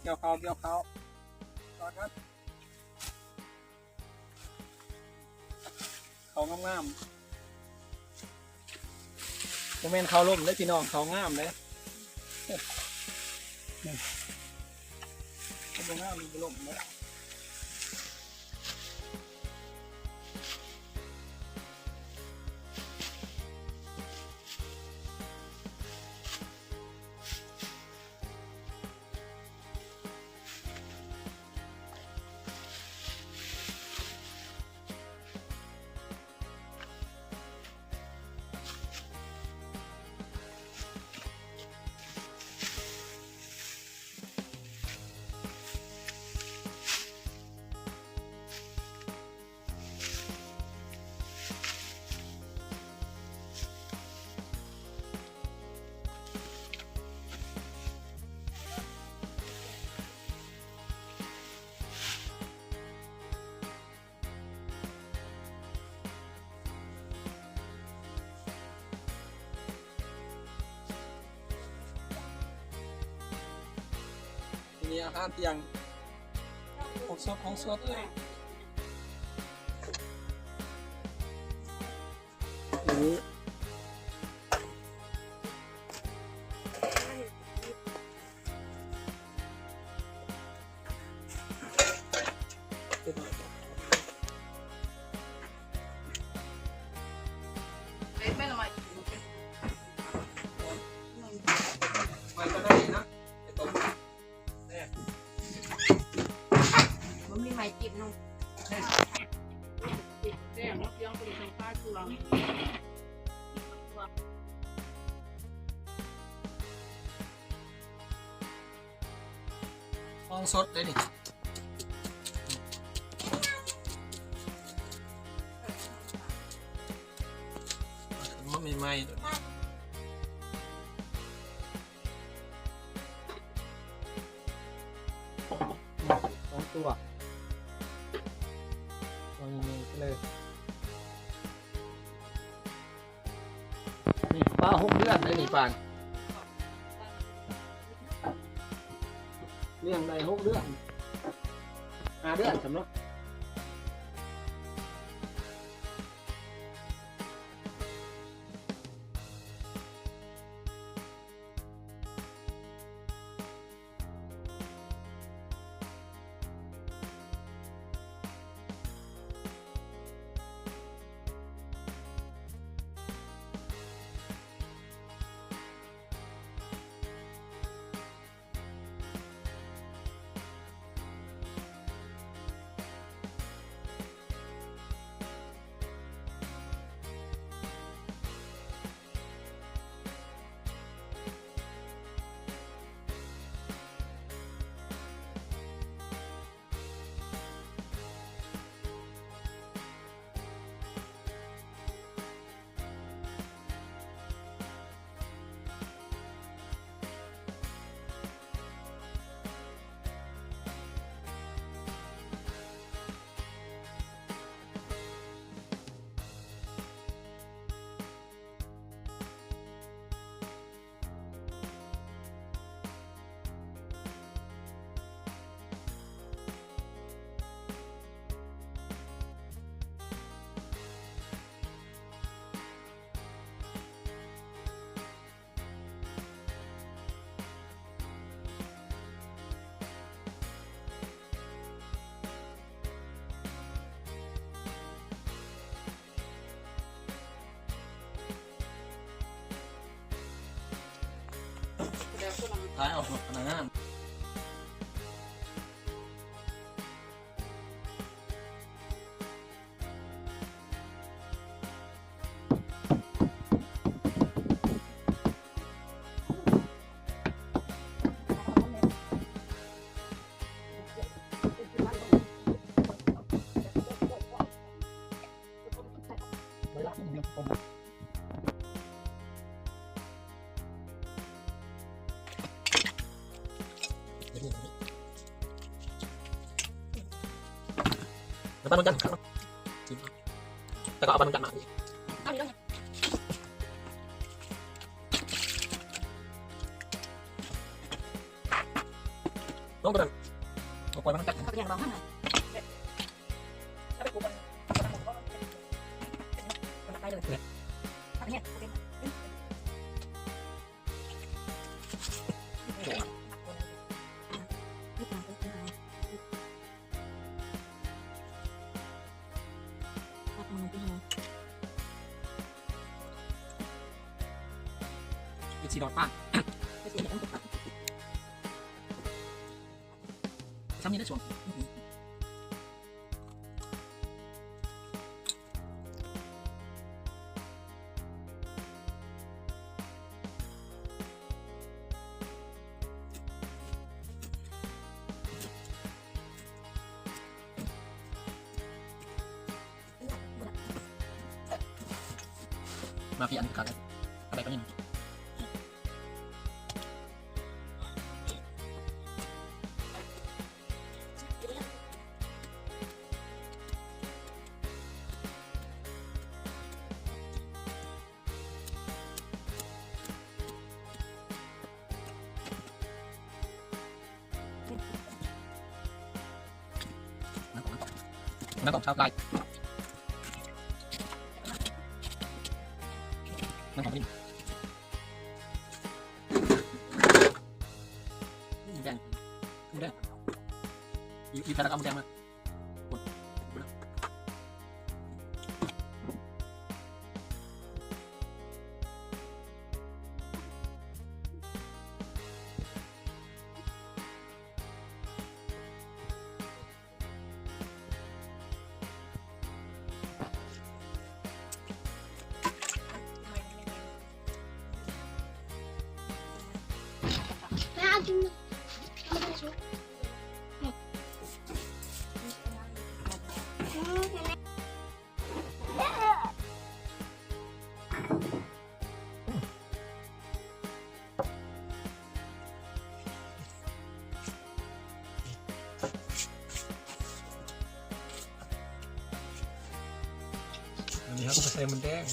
เกี่ยวเขาตอนนั้นเขางามๆโมเมนต์เขาล่มเลยพี่น้องเขางามเลยเขางามมันล่มเลยมีอาหารเตียงของสดเลยนี่ไม่ละไม่ก็ได้นะมันมีไม้จิ้มนุ่มแจ้งว่าเลี้ยงเป็นทางใต้คือเราของสดเลยนี่มันมีไม้ตัวนี้เลยนี่ปลา6 เดือนเลยนี่ปานเลี้ยงได้6 เดือน5 เดือนสำหรับท้ายออกขนาดนั้น แล้วบ้านนนจันทร์ครับแต่ก็เอาบ้านนนจันทร์มา ต้องตัวนั้นตัวปล่อยมันตัด เขาอย่างร้องไห้ถ้าไปกูมันไปเลยทำเนี่ยอีก4 ดอกป้าซ้ำนี้ได้ช่วงมาพี่อันขาดเลยอะไรก็นี่น้ำตกชาวไร่น้ำตกนี่แดงแดงอีกแต่ละกำแดงมาอันนี้ครับก็ใส่มันแดง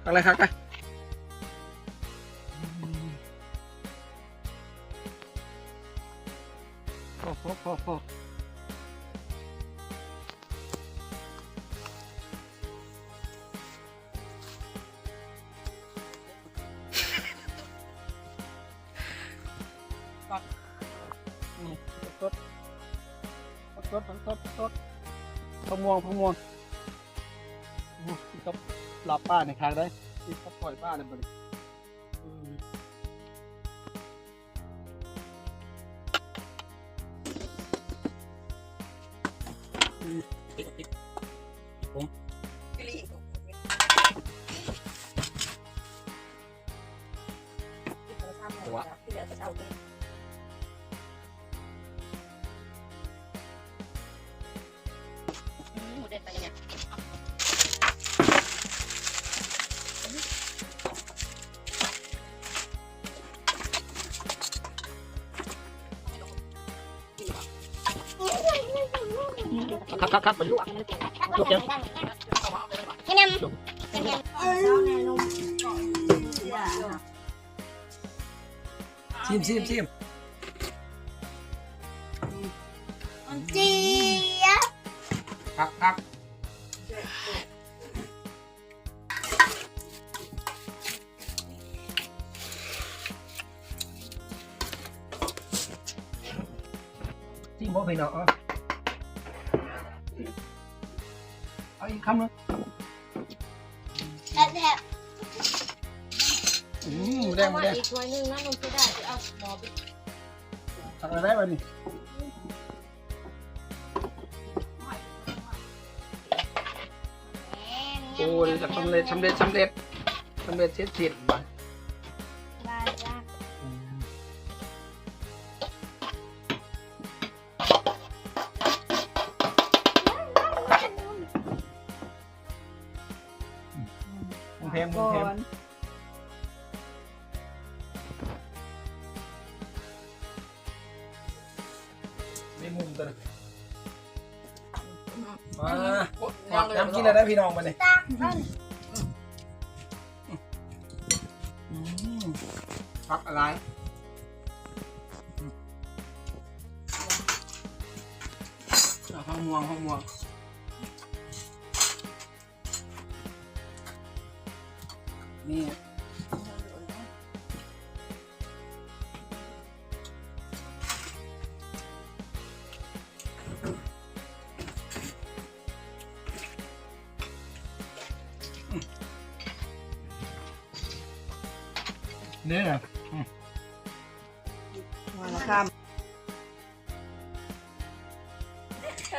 อะไรครับโอ้โหต้นพะม่วงก็หลับป้าในครั้งได้ที่เขาปล่อยป้าเลยบ่ดิครับไปดู จบยัง เงี้ย ชิม จี ครับชิมบ่พี่น้องเอาอีกคำนึง แอบแอบ หมูแดง อีกถ้วยนึงนะนมจะได้จะเอาหมอไป ทำอะไรบ้างนี่โอ้ยจะสำเร็จเสร็จบ้างมุมเพมไม่มุมตัวนะมาน้ำกินอะไรได้พี่น้องมาเลยพักอะไรห้องม่วงนี่เนี่ย มาละครับ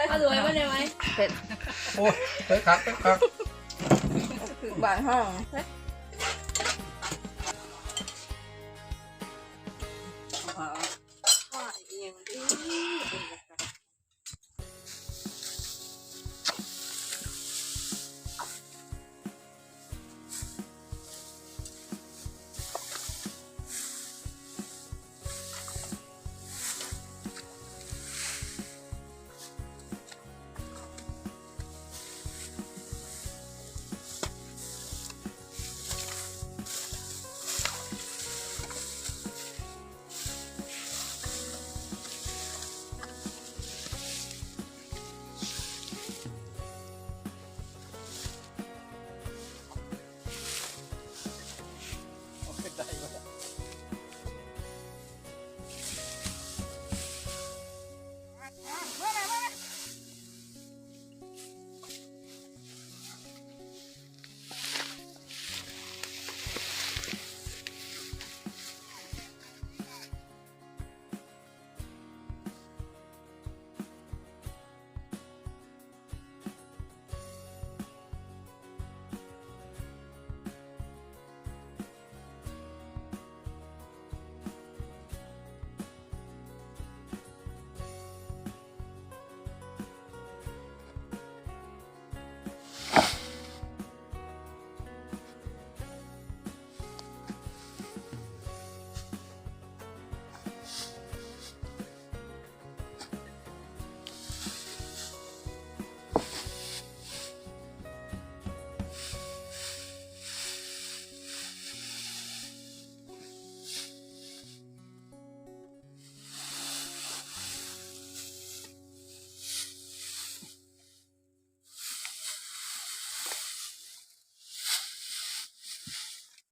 เอารวยมาเลยไหม เผ็ด โอ้ยครับ ถึงบ่ายห้อง เ